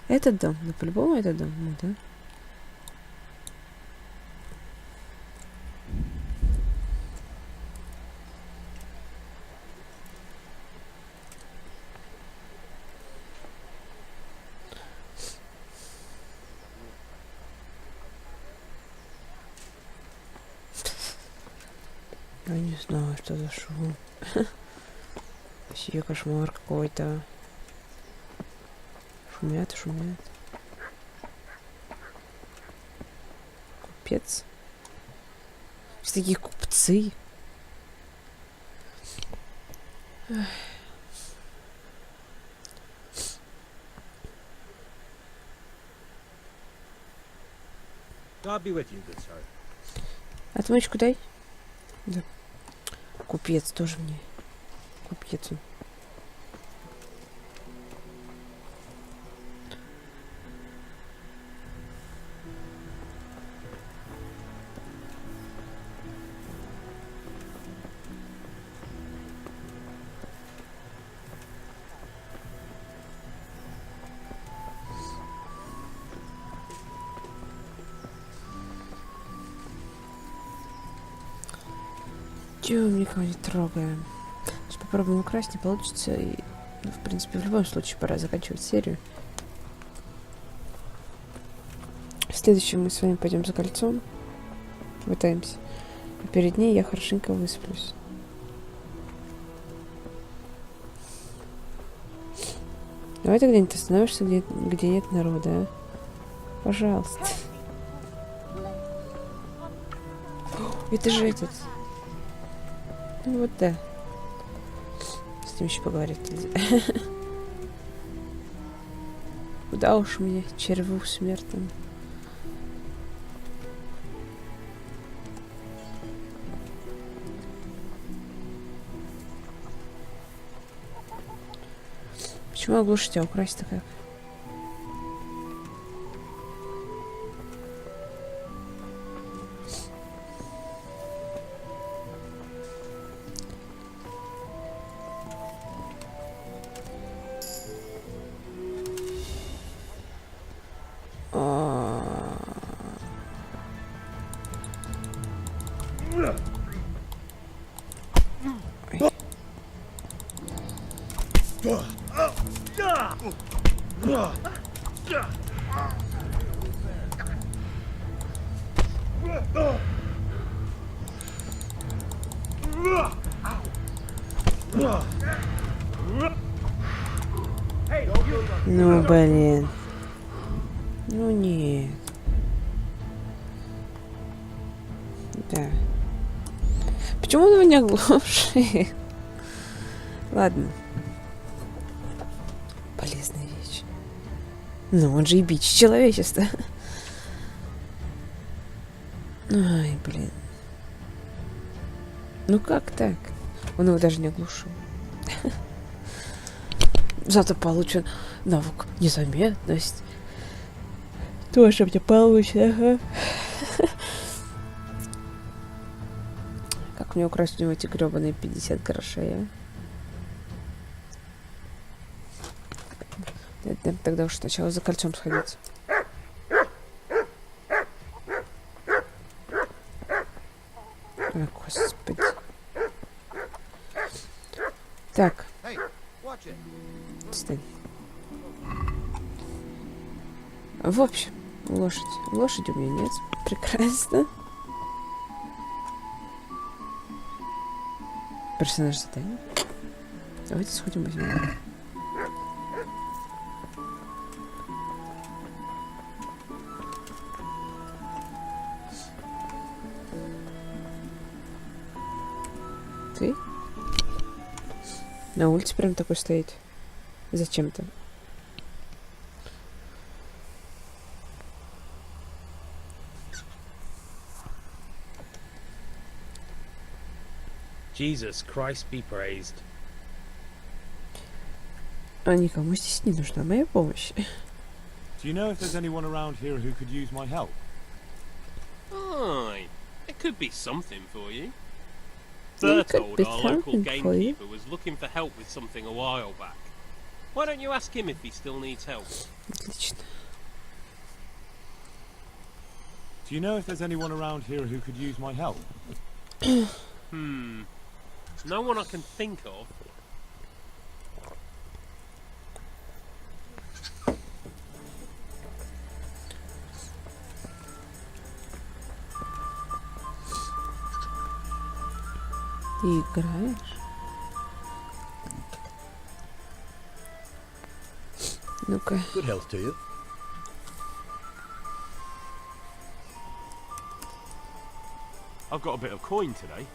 Этот дом. Ну, по-любому этот дом. Ну, да. Я не знаю, что за шум. Вообще кошмар какой-то. Шумят. Купец. Все такие купцы. God be with you, good sir. Отмычку дай. Да. Купец тоже мне. Купец он. Чего мы никого не трогаем? Сейчас попробуем украсть, не получится. И, ну, в принципе, в любом случае пора заканчивать серию. В Следующим мы с вами пойдем за кольцом. Пытаемся. А перед ней я хорошенько высплюсь. Давай ты где-нибудь остановишься, где нет народа, а? Пожалуйста. Это же этот. Ну вот да. С ним еще поговорить нельзя. Куда уж мне, черву смертным. Почему оглушить, а украсть-то как? Ну, блин. Ну, нет. Да. Почему он его не оглушил? Ладно. Полезная вещь. Ну, он же и бич человечества. Ай, блин. Ну, как так? Он его даже не оглушил. Зато получен навык незаметность. Тоже мне получится, ага. Как мне украсть у него эти гребаные 50 грошей, а? Тогда уж сначала за кольцом сходить. О, господи. Так. Стань. В общем, лошадь. Лошади у меня нет. Прекрасно. Персонаж задания. Давайте сходим возьмем. Ты? На улице прям такой стоит. Зачем-то. Jesus Christ be praised. А никому здесь не нужна моя помощь. Do you know if there's anyone around here who could use my help? Aye, it could be something for you. It could Bertold, be our local something for you. gamekeeper, was looking for help with something a while back. Why don't you ask him if he still needs help? Отлично. Do you know if there's anyone around here who could use my help? No one I can think of. Ты играешь? Ну-ка. Good health to you. I've got a bit of coin today.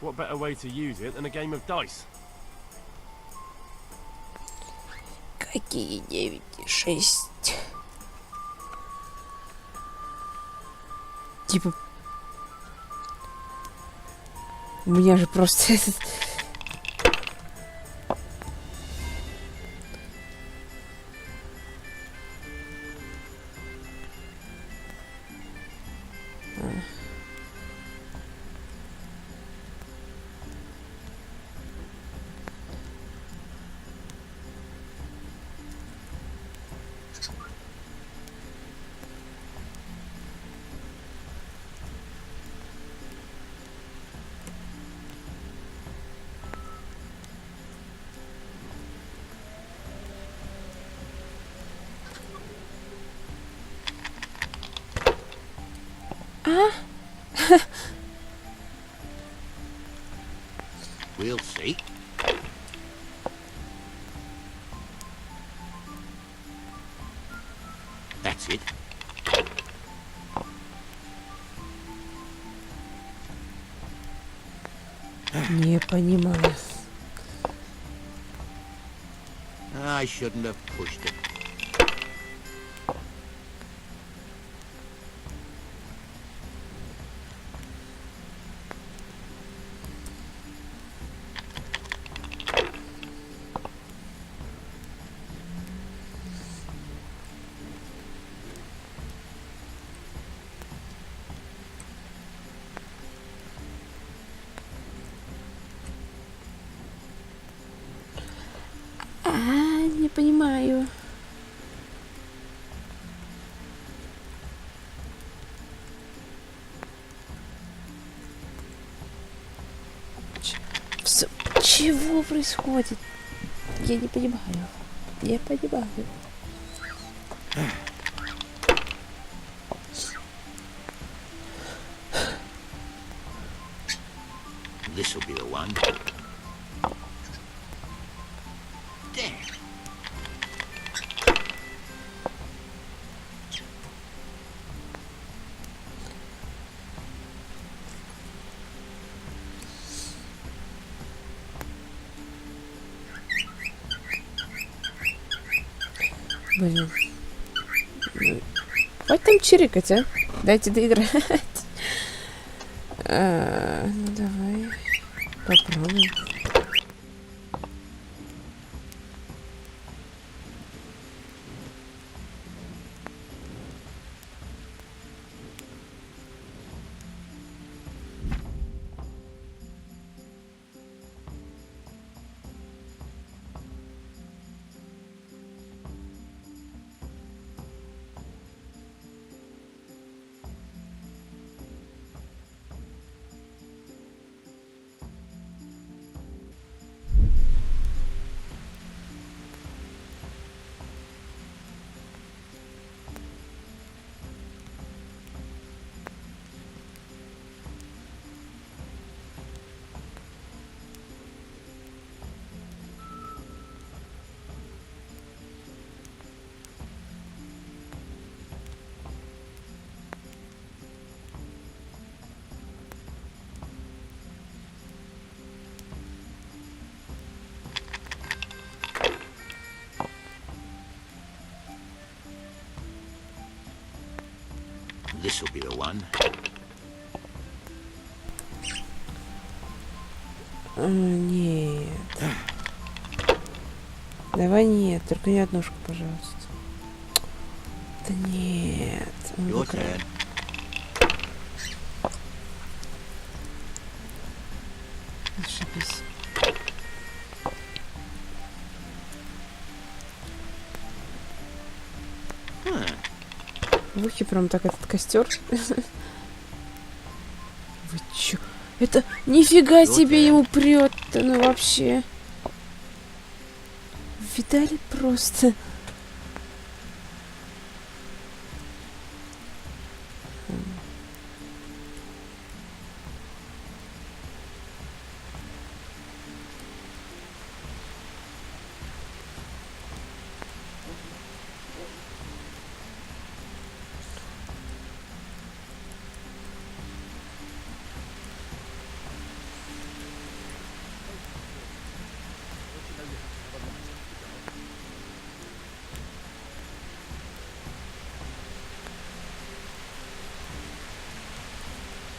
What better way to use it than a game of dice? Какие 9 и 6? Типа... У меня же просто этот... А? We'll see. That's it. Не понимаю. I shouldn't have pushed it. Не понимаю. Чего происходит? Я не понимаю. Не понимаю. This'll be the one. There. Блин. Хватит там чирикать, а? Дайте доиграть. Ну давай. Попробуем. This'll be the one. Нет. Давай нет, только не однушку, пожалуйста. Да нет. Your turn. Ошибись. В ухе прям так этот костер. Вы чё? Это нифига себе ему прет-то, ну вообще. Видали просто?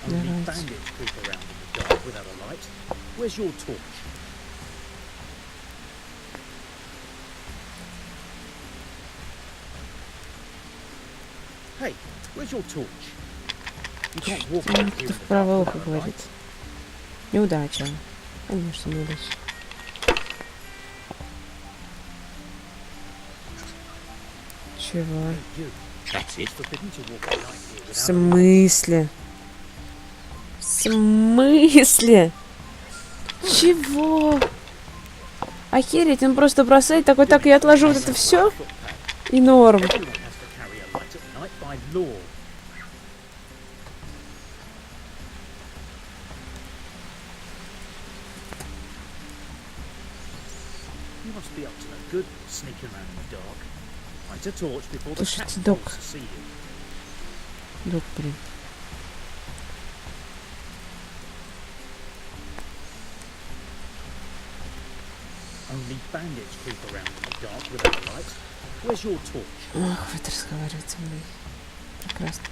Only bandits creep around in the dark without a light. Where's your torch? Hey, where's your torch? You can't walk around here in the Вправо dark ухо without a говорит. light. Неудача. Конечно, неудача. Чего? В смысле? В смысле? Чего? Охереть, он просто бросает такой, так, я отложу вот это все и норм. must be up to no good sneaking around in the dark. Light a torch before the Слушайте, cat док. falls to see you. Док, блин. Only bandits creep around in the dark without a light. Where's your torch? Ох, хватит разговаривать со мной. Прекрасно.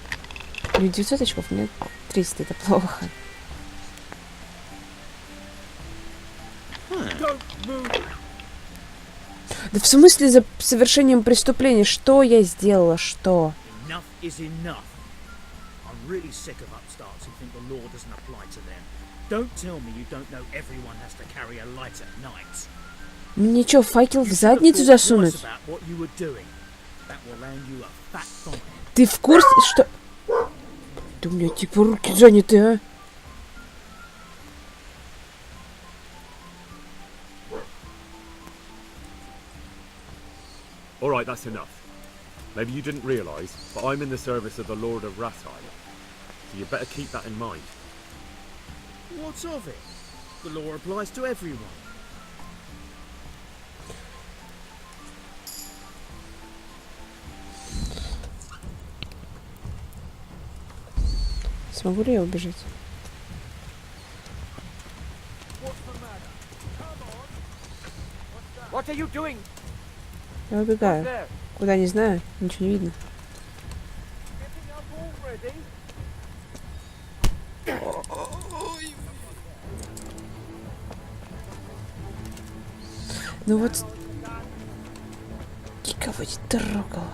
Ну, 900 очков, у меня 300, это плохо. Да в смысле за совершением преступления? Что я сделала? Что? Enough is enough. I'm really sick of upstarts who think the law doesn't apply to them. Don't tell me you don't know everyone has to carry a light at night. Мне что, факел в задницу засунуть? Ты в курсе, что... Да у меня типа руки заняты, а? Alright, that's enough. Maybe you didn't realise, but I'm in the service of the Lord of Rathai. So you better keep that in mind. What's of it? The law applies to everyone. Смогу ли я убежать? What are you doing? Я убегаю. Куда, не знаю. Ничего не видно. Ну вот... Никого не трогала.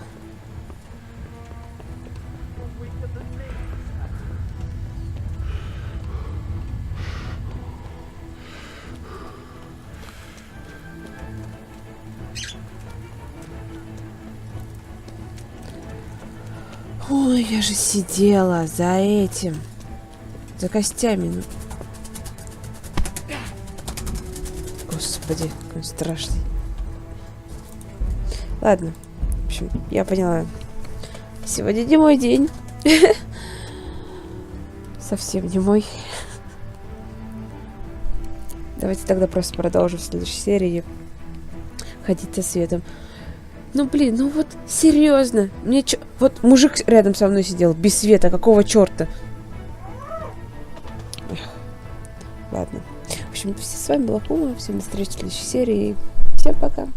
Ой, я же сидела за этим. За костями. Ну. Господи, какой он страшный. Ладно. В общем, я поняла. Сегодня не мой день. Совсем не мой. Давайте тогда просто продолжим в следующей серии. Ходить со светом. Ну, блин, ну вот, серьезно. Мне чё... Вот мужик рядом со мной сидел, без света, какого черта? Ладно. В общем, с вами была Пума. Всем до встречи в следующей серии. Всем пока.